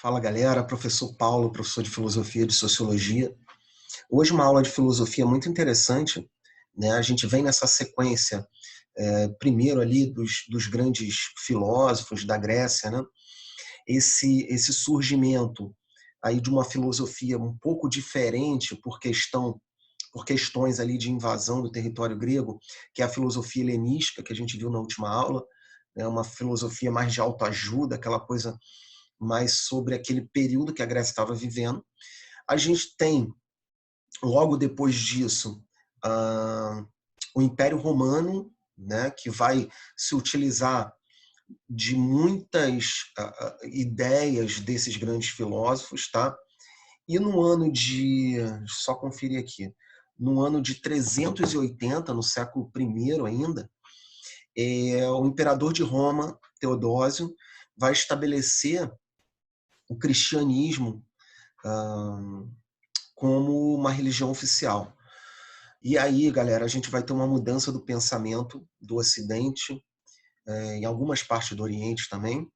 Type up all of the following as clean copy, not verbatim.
Fala galera, professor Paulo, professor de filosofia e de sociologia. Hoje uma aula de filosofia muito interessante, né? A gente vem nessa sequência, primeiro ali dos grandes filósofos da Grécia, né? Esse surgimento aí de uma filosofia um pouco diferente por questões ali de invasão do território grego, que é a filosofia helenística, que a gente viu na última aula, né? Uma filosofia mais de autoajuda, aquela coisa mais sobre aquele período que a Grécia estava vivendo. A gente tem, logo depois disso, o Império Romano, né, que vai se utilizar de muitas ideias desses grandes filósofos, tá? E no ano de, só conferir aqui, no ano de 380, no século I ainda, o imperador de Roma, Teodósio, vai estabelecer o cristianismo como uma religião oficial. E aí, galera, a gente vai ter uma mudança do pensamento do Ocidente, em algumas partes do Oriente também,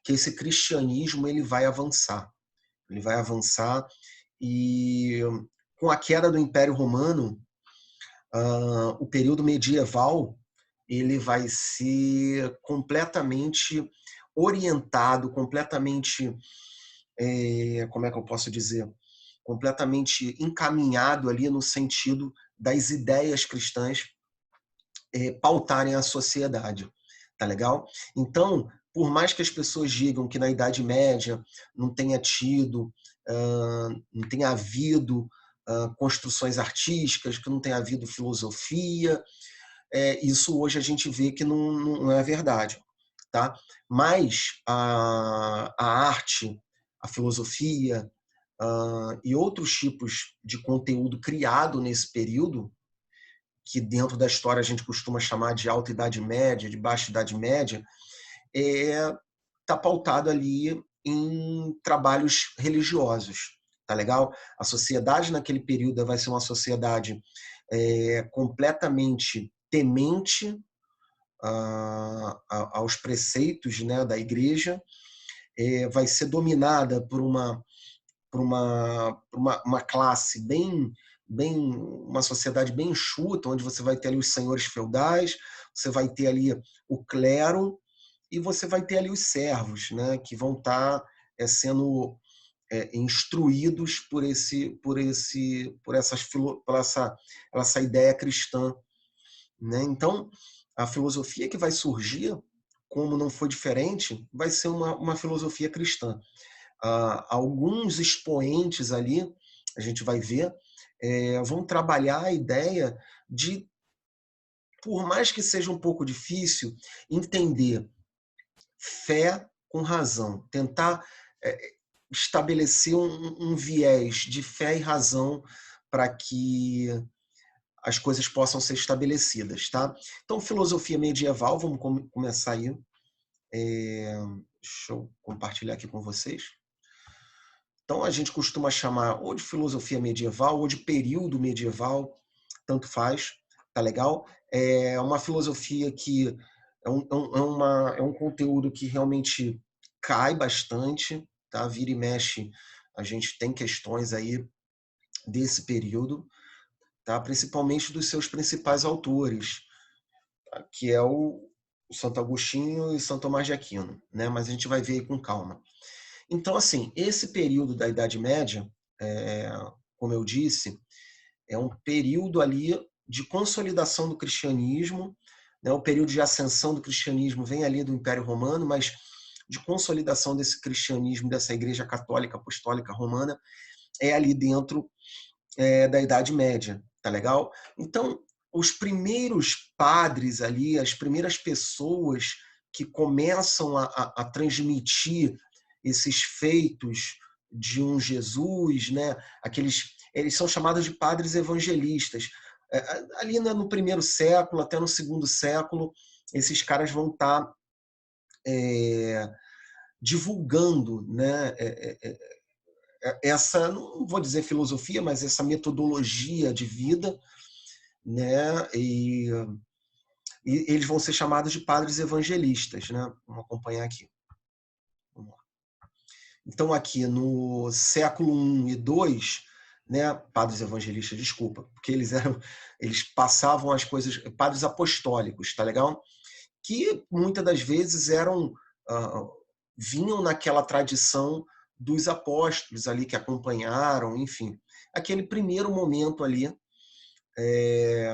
que esse cristianismo ele vai avançar. Ele vai avançar e com a queda do Império Romano, o período medieval ele vai ser completamente orientado, completamente, como é que eu posso dizer, completamente encaminhado ali no sentido das ideias cristãs pautarem a sociedade, tá legal? Então, por mais que as pessoas digam que na Idade Média não tenha tido, não tenha havido construções artísticas, que não tenha havido filosofia, isso hoje a gente vê que não é verdade, tá? Mas a arte, a filosofia, e outros tipos de conteúdo criado nesse período, que dentro da história a gente costuma chamar de Alta Idade Média, de Baixa Idade Média, está pautado ali em trabalhos religiosos, tá legal? A sociedade naquele período vai ser uma sociedade completamente temente aos preceitos, né, da igreja, vai ser dominada por uma classe uma sociedade bem enxuta, onde você vai ter ali os senhores feudais, você vai ter ali o clero e você vai ter ali os servos, né, que vão estar sendo instruídos por essa ideia cristã, né? Então, a filosofia que vai surgir, como não foi diferente, vai ser uma filosofia cristã. Alguns expoentes ali, a gente vai ver, vão trabalhar a ideia de, por mais que seja um pouco difícil, entender fé com razão, tentar estabelecer um viés de fé e razão para que as coisas possam ser estabelecidas, tá? Então, filosofia medieval, vamos começar aí. Deixa eu compartilhar aqui com vocês. Então, a gente costuma chamar ou de filosofia medieval ou de período medieval, tanto faz, tá legal? É uma filosofia que é um conteúdo que realmente cai bastante, tá? Vira e mexe, a gente tem questões aí desse período, tá? Principalmente dos seus principais autores, tá? Que é o Santo Agostinho e São Tomás de Aquino, né? Mas a gente vai ver aí com calma. Então, assim, esse período da Idade Média, como eu disse, é um período ali de consolidação do cristianismo, né? O período de ascensão do cristianismo vem ali do Império Romano, mas de consolidação desse cristianismo, dessa Igreja Católica Apostólica Romana, é ali dentro da Idade Média, tá legal? Então, os primeiros padres ali, as primeiras pessoas que começam a transmitir esses feitos de um Jesus, né? Eles são chamados de padres evangelistas. Ali no primeiro século, até no segundo século, esses caras vão estar divulgando, né? Essa, não vou dizer filosofia, mas essa metodologia de vida, né? E eles vão ser chamados de padres evangelistas, né? Vamos acompanhar aqui. Vamos lá. Então, aqui no século I e II, né, padres evangelistas, desculpa, porque eles passavam as coisas, padres apostólicos, tá legal? Que muitas das vezes ah, vinham naquela tradição dos apóstolos ali que acompanharam, enfim, aquele primeiro momento ali, é,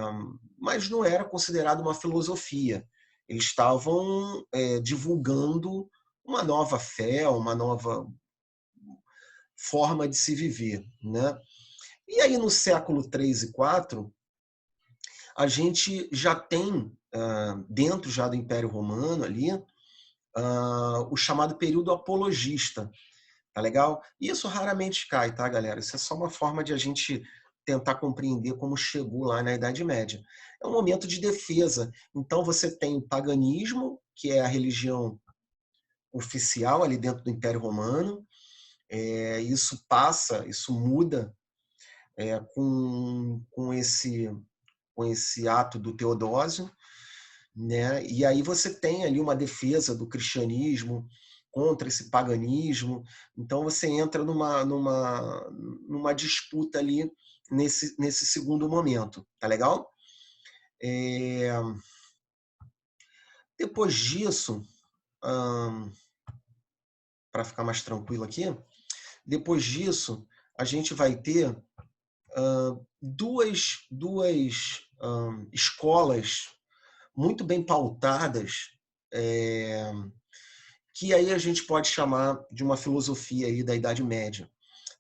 mas não era considerado uma filosofia. Eles estavam divulgando uma nova fé, uma nova forma de se viver, né? E aí no século III e IV, a gente já tem, dentro já do Império Romano ali, o chamado período apologista, tá legal? E isso raramente cai, tá, galera? Isso é só uma forma de a gente tentar compreender como chegou lá na Idade Média. É um momento de defesa. Então você tem o paganismo, que é a religião oficial ali dentro do Império Romano. Isso muda com esse ato do Teodósio, né? E aí você tem ali uma defesa do cristianismo contra esse paganismo. Então você entra numa disputa ali nesse segundo momento, tá legal? É, Depois disso, para ficar mais tranquilo aqui, depois disso a gente vai ter duas escolas muito bem pautadas, que aí a gente pode chamar de uma filosofia aí da Idade Média.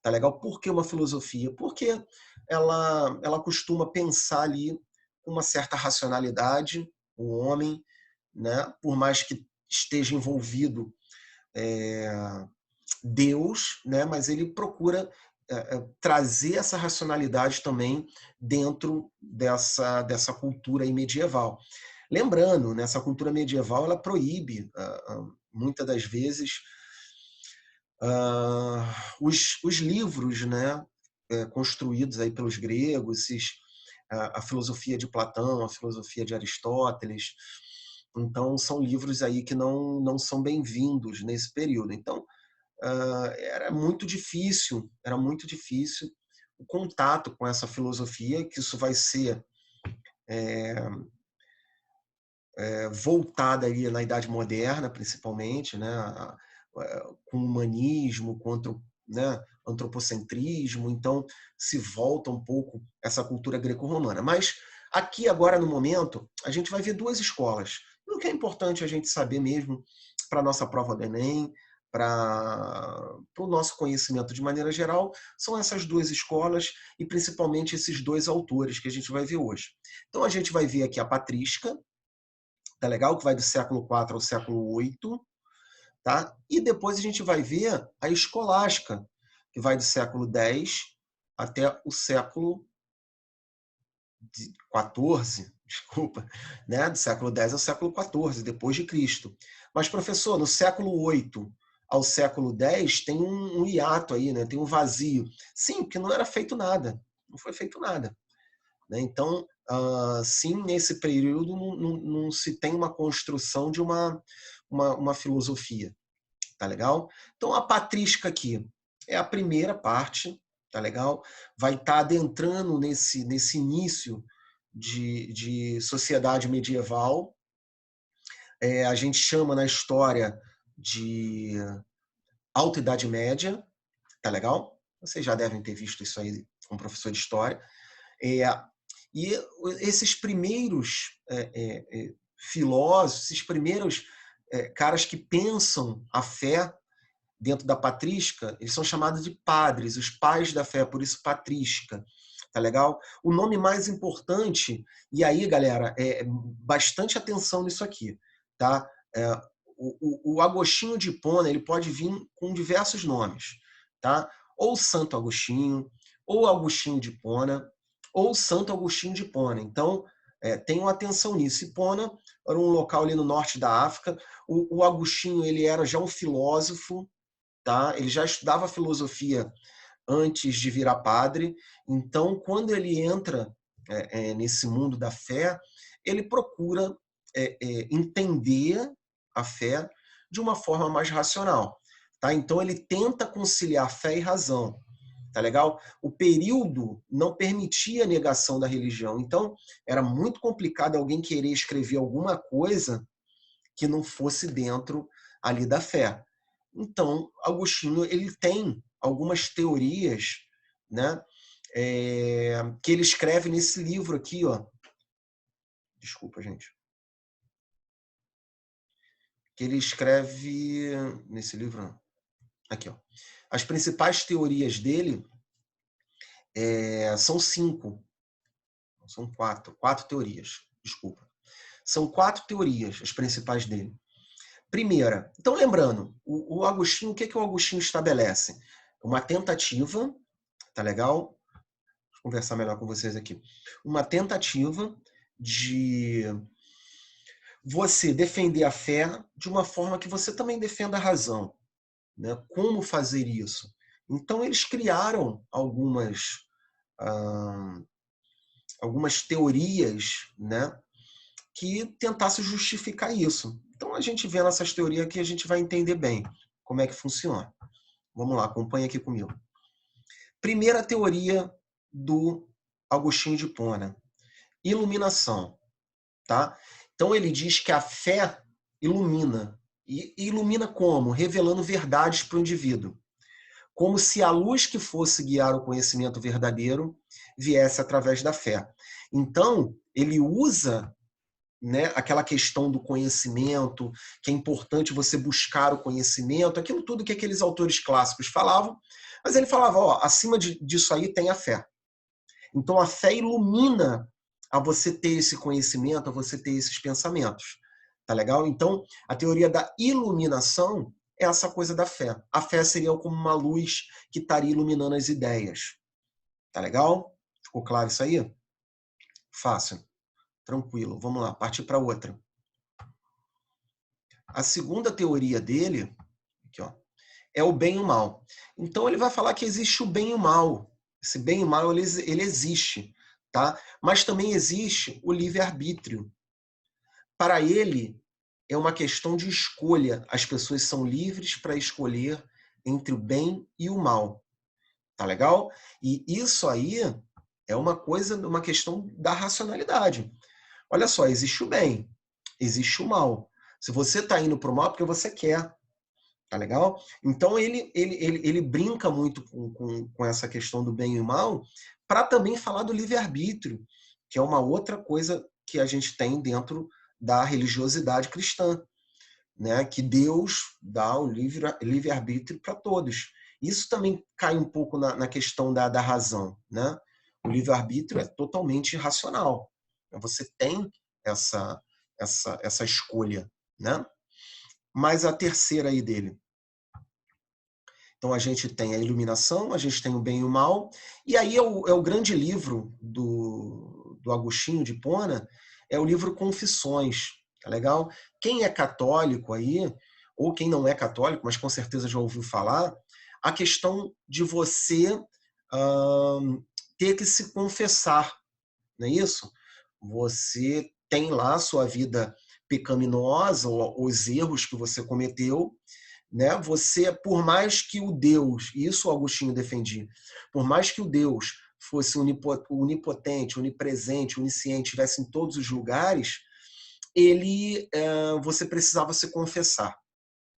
Tá legal? Por que uma filosofia? Porque ela costuma pensar ali com uma certa racionalidade, o homem, né? Por mais que esteja envolvido Deus, né? Mas ele procura trazer essa racionalidade também dentro dessa cultura aí medieval. Lembrando, nessa cultura medieval, ela proíbe, muitas das vezes, os livros, né, construídos aí pelos gregos, a filosofia de Platão, a filosofia de Aristóteles. Então, são livros aí que não são bem-vindos nesse período. Então, era muito difícil o contato com essa filosofia, que isso vai ser voltada ali na Idade Moderna, principalmente, né, com humanismo, né, antropocentrismo. Então se volta um pouco essa cultura greco-romana. Mas aqui agora no momento a gente vai ver duas escolas. E o que é importante a gente saber mesmo para a nossa prova do Enem, para o nosso conhecimento de maneira geral, são essas duas escolas e principalmente esses dois autores que a gente vai ver hoje. Então a gente vai ver aqui a patrística, tá legal? Que vai do século IV ao século VIII, tá? E depois a gente vai ver a escolástica, que vai do século X até o século XIV, desculpa, né? Do século X ao século XIV, depois de Cristo. Mas, professor, no século VIII ao século X tem um hiato aí, né? Tem um vazio. Sim, porque não era feito nada. Não foi feito nada. Né? Então, sim, nesse período não se tem uma construção de uma filosofia, tá legal? Então, a patrística aqui é a primeira parte, tá legal? Vai estar adentrando nesse início de sociedade medieval. A gente chama na história de Alta Idade Média, tá legal? Vocês já devem ter visto isso aí com professor de história. E esses primeiros filósofos, esses primeiros caras que pensam a fé dentro da patrística, eles são chamados de padres, os pais da fé, por isso patrística. Tá legal? O nome mais importante, e aí, galera, bastante atenção nisso aqui, tá? O Agostinho de Hipona, ele pode vir com diversos nomes, tá? Ou Santo Agostinho, ou Agostinho de Hipona, ou Santo Agostinho de Hipona. Então, tenham atenção nisso. Hipona era um local ali no norte da África. O Agostinho, ele era já um filósofo, tá? Ele já estudava filosofia antes de virar padre. Então, quando ele entra nesse mundo da fé, ele procura entender a fé de uma forma mais racional. Tá? Então ele tenta conciliar fé e razão. Tá legal? O período não permitia a negação da religião. Então era muito complicado alguém querer escrever alguma coisa que não fosse dentro ali da fé. Então, Agostinho ele tem algumas teorias, né, que ele escreve nesse livro aqui, ó. Desculpa, gente. Que ele escreve nesse livro, não. Aqui, ó. As principais teorias dele são 5, são 4 teorias. Desculpa. São 4 teorias as principais dele. Primeira, então lembrando, o Agostinho, o que o Agostinho estabelece? Uma tentativa, tá legal? Vou conversar melhor com vocês aqui. Uma tentativa de você defender a fé de uma forma que você também defenda a razão, né? Como fazer isso? Então eles criaram algumas teorias, né, que tentassem justificar isso. Então a gente vê nessas teorias aqui, a gente vai entender bem como é que funciona. Vamos lá, acompanha aqui comigo. Primeira teoria do Agostinho de Hipona, iluminação, tá? Então ele diz que a fé ilumina. E ilumina como? Revelando verdades para o indivíduo. Como se a luz que fosse guiar o conhecimento verdadeiro viesse através da fé. Então, ele usa, né, aquela questão do conhecimento, que é importante você buscar o conhecimento, aquilo tudo que aqueles autores clássicos falavam, mas ele falava, ó, acima disso aí tem a fé. Então a fé ilumina a você ter esse conhecimento, a você ter esses pensamentos. Tá legal? Então, a teoria da iluminação é essa coisa da fé. A fé seria como uma luz que estaria iluminando as ideias. Tá legal? Ficou claro isso aí? Fácil. Tranquilo. Vamos lá, partir para outra. A segunda teoria dele, aqui, ó, é o bem e o mal. Então ele vai falar que existe o bem e o mal. Esse bem e o mal ele existe, tá? Mas também existe o livre-arbítrio. Para ele, é uma questão de escolha. As pessoas são livres para escolher entre o bem e o mal. Tá legal? E isso aí é uma questão da racionalidade. Olha só, existe o bem, existe o mal. Se você está indo para o mal, é porque você quer. Tá legal? Então ele brinca muito com essa questão do bem e o mal para também falar do livre-arbítrio, que é uma outra coisa que a gente tem dentro da religiosidade cristã, né? Que Deus dá o livre-arbítrio para todos. Isso também cai um pouco na questão da razão, né? O livre-arbítrio é totalmente racional. Você tem essa escolha, né? Mas a terceira aí dele. Então a gente tem a iluminação, a gente tem o bem e o mal, e aí é o grande livro do Agostinho de Hipona, é o livro Confissões, tá legal? Quem é católico aí, ou quem não é católico, mas com certeza já ouviu falar, a questão de você ter que se confessar, não é isso? Você tem lá a sua vida pecaminosa, os erros que você cometeu, né? Você, por mais que o Deus, isso o Agostinho defendia, por mais que o Deus fosse onipotente, onipresente, onisciente, estivesse em todos os lugares, você precisava se confessar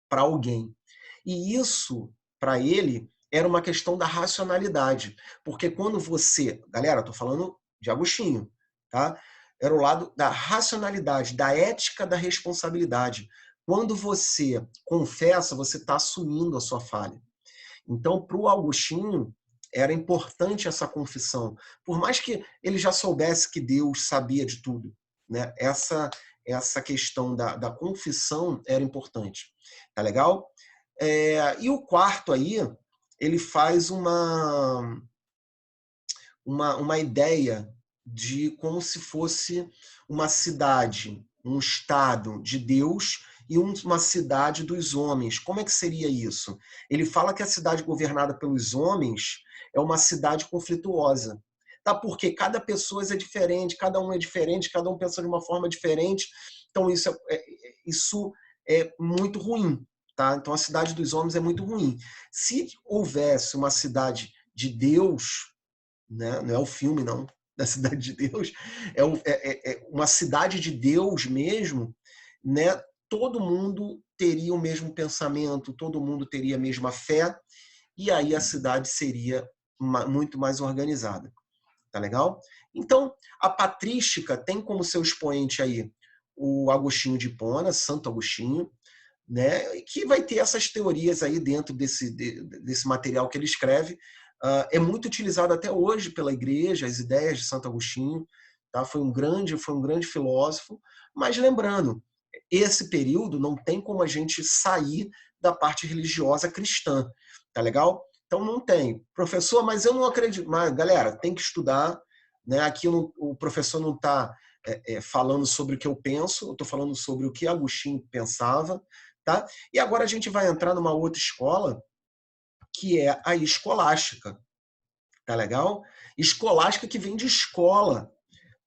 para alguém. E isso, para ele, era uma questão da racionalidade. Porque quando você... Galera, estou falando de Agostinho, tá? Era o lado da racionalidade, da ética da responsabilidade. Quando você confessa, você está assumindo a sua falha. Então, para o Agostinho, era importante essa confissão. Por mais que ele já soubesse que Deus sabia de tudo, né? Essa questão da confissão era importante. Tá legal? E o quarto aí, ele faz uma ideia de como se fosse uma cidade, um estado de Deus e uma cidade dos homens. Como é que seria isso? Ele fala que a cidade governada pelos homens é uma cidade conflituosa. Tá? Porque cada pessoa é diferente, cada um é diferente, cada um pensa de uma forma diferente. Então isso é muito ruim. tá? Então a cidade dos homens é muito ruim. Se houvesse uma cidade de Deus, né? Não é o filme, não, da cidade de Deus, é uma cidade de Deus mesmo, né? Todo mundo teria o mesmo pensamento, todo mundo teria a mesma fé, e aí a cidade seria muito mais organizada. Tá legal? Então, a patrística tem como seu expoente aí o Agostinho de Hipona, Santo Agostinho, né, que vai ter essas teorias aí dentro desse material que ele escreve. É muito utilizado até hoje pela igreja, as ideias de Santo Agostinho, tá? Foi um grande filósofo, mas lembrando, esse período não tem como a gente sair da parte religiosa cristã, tá legal? Então não tem. Professor, mas eu não acredito. Mas, galera, tem que estudar, né? Aqui o professor não está falando sobre o que eu penso, eu estou falando sobre o que Agostinho pensava, tá? E agora a gente vai entrar numa outra escola, que é a escolástica, tá legal? Escolástica que vem de escola,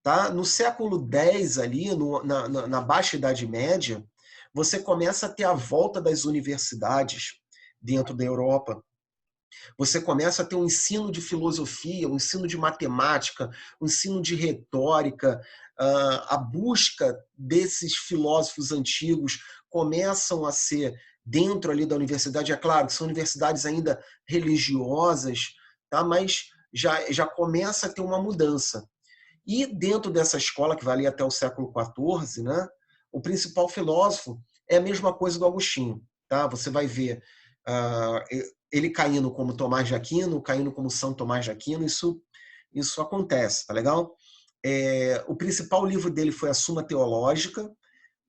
tá? No século X ali, na Baixa Idade Média, você começa a ter a volta das universidades dentro da Europa. Você começa a ter um ensino de filosofia, um ensino de matemática, um ensino de retórica, a busca desses filósofos antigos começam a ser dentro ali da universidade. É claro que são universidades ainda religiosas, tá? Mas já começa a ter uma mudança. E dentro dessa escola, que vai ali até o século XIV, né, o principal filósofo é a mesma coisa do Agostinho. Tá? Você vai ver ele caindo como Tomás de Aquino, caindo como São Tomás de Aquino, isso acontece, tá legal? O principal livro dele foi a Suma Teológica,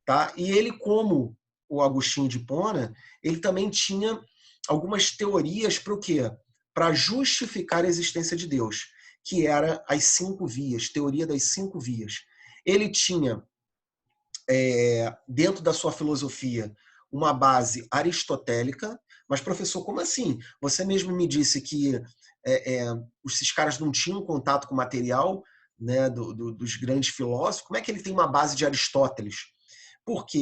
tá? E ele, como o Agostinho de Hipona, ele também tinha algumas teorias para o quê? Para justificar a existência de Deus, que era as 5 vias, teoria das 5 vias. Ele tinha, dentro da sua filosofia, uma base aristotélica, mas, professor, como assim? Você mesmo me disse que esses caras não tinham contato com o material, né, dos grandes filósofos. Como é que ele tem uma base de Aristóteles? Porque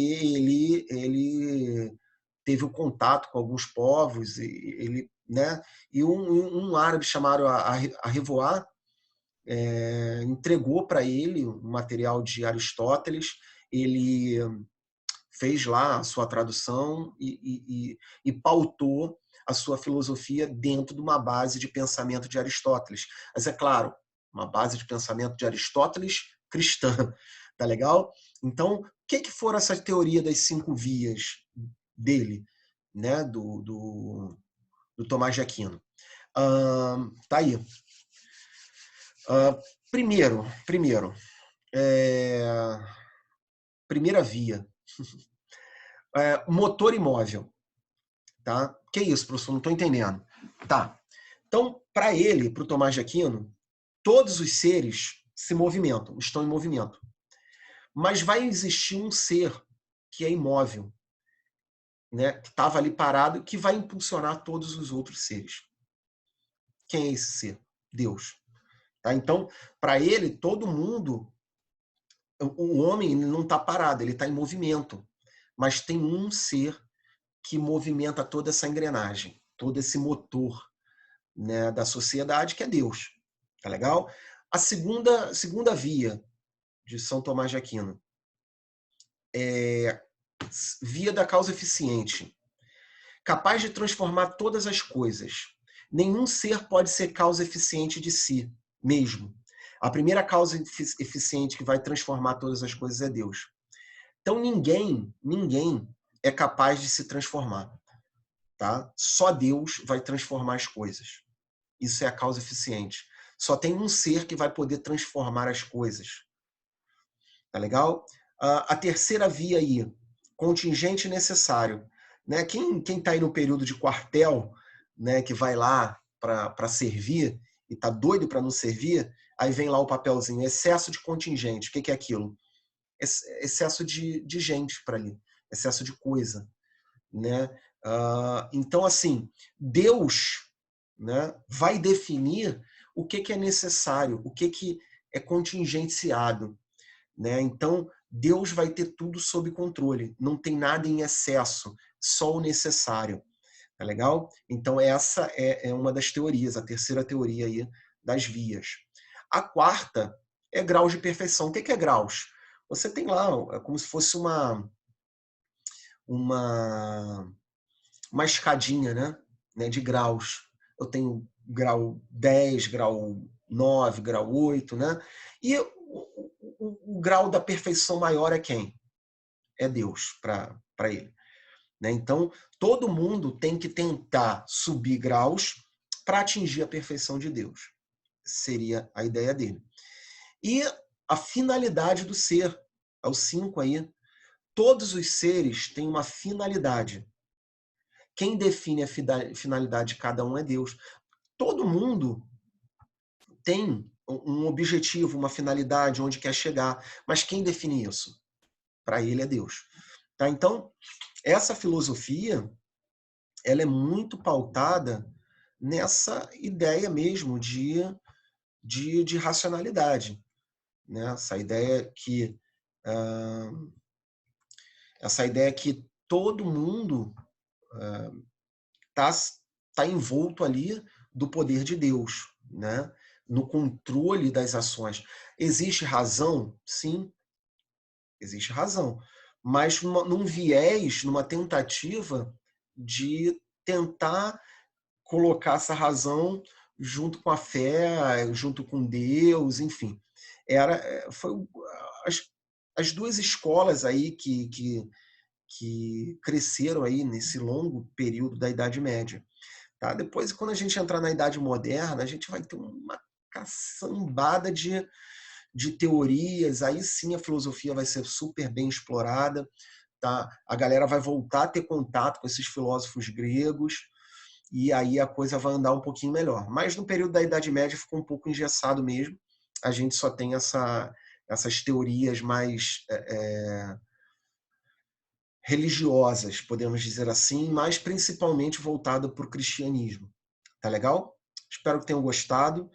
ele teve o contato com alguns povos, né, e um árabe chamado Revoar entregou para ele o material de Aristóteles. Ele fez lá a sua tradução e pautou a sua filosofia dentro de uma base de pensamento de Aristóteles. Mas é claro, uma base de pensamento de Aristóteles cristã, tá legal? Então, o que foram essa teoria das 5 vias dele, né, do Tomás de Aquino? Tá aí. Primeiro, primeira via, motor imóvel. Tá? Que isso, professor? Não estou entendendo. Tá. Então, para ele, para o Tomás de Aquino, todos os seres se movimentam, estão em movimento. Mas vai existir um ser que é imóvel, né? Que estava ali parado, que vai impulsionar todos os outros seres. Quem é esse ser? Deus. Tá? Então, para ele, todo mundo, o homem não está parado, ele está em movimento. Mas tem um ser que movimenta toda essa engrenagem, todo esse motor, né, da sociedade, que é Deus. Tá legal? A segunda via de São Tomás de Aquino é via da causa eficiente, capaz de transformar todas as coisas. Nenhum ser pode ser causa eficiente de si mesmo. A primeira causa eficiente que vai transformar todas as coisas é Deus. Então ninguém é capaz de se transformar, tá? Só Deus vai transformar as coisas. Isso é a causa eficiente. Só tem um ser que vai poder transformar as coisas. Tá legal? A terceira via aí, contingente necessário. Né? Quem está aí no período de quartel, né, que vai lá para servir e está doido para não servir, aí vem lá o papelzinho, excesso de contingente. O que é aquilo? Excesso de gente para ali, excesso de coisa. Né? Então, assim, Deus, né, vai definir o que é necessário, o que é contingenciado. Né? Então, Deus vai ter tudo sob controle, não tem nada em excesso. só o necessário. Tá legal? Então, essa é uma das teorias, a terceira teoria aí das vias. A quarta é graus de perfeição. O que é graus? Você tem lá, é como se fosse uma, uma escadinha, né, de graus. Eu tenho grau 10, grau 9, grau 8, né? E o grau da perfeição maior é quem? É Deus para ele. Né? Então, todo mundo tem que tentar subir graus para atingir a perfeição de Deus. Seria a ideia dele. E a finalidade do ser, é o 5 aí. Todos os seres têm uma finalidade. Quem define a finalidade de cada um é Deus. Todo mundo tem um objetivo, uma finalidade, onde quer chegar. Mas quem define isso? Para ele é Deus. Tá? Então, essa filosofia ela é muito pautada nessa ideia mesmo de racionalidade. Né? Essa ideia que todo mundo está tá envolto ali do poder de Deus, né? No controle das ações. Existe razão? Sim, existe razão. Mas num viés, numa tentativa de tentar colocar essa razão junto com a fé, junto com Deus, enfim. Foi as duas escolas aí que cresceram aí nesse longo período da Idade Média. Tá? Depois, quando a gente entrar na Idade Moderna, a gente vai ter uma caçambada de teorias, aí sim a filosofia vai ser super bem explorada, tá? A galera vai voltar a ter contato com esses filósofos gregos, e aí a coisa vai andar um pouquinho melhor. Mas no período da Idade Média ficou um pouco engessado mesmo, a gente só tem essas teorias mais religiosas, podemos dizer assim, mas principalmente voltada para o cristianismo. Tá legal? Espero que tenham gostado.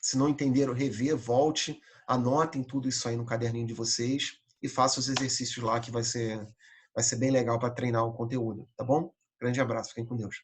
Se não entenderam, rever, volte, anotem tudo isso aí no caderninho de vocês e façam os exercícios lá que vai ser bem legal para treinar o conteúdo, tá bom? Grande abraço, fiquem com Deus.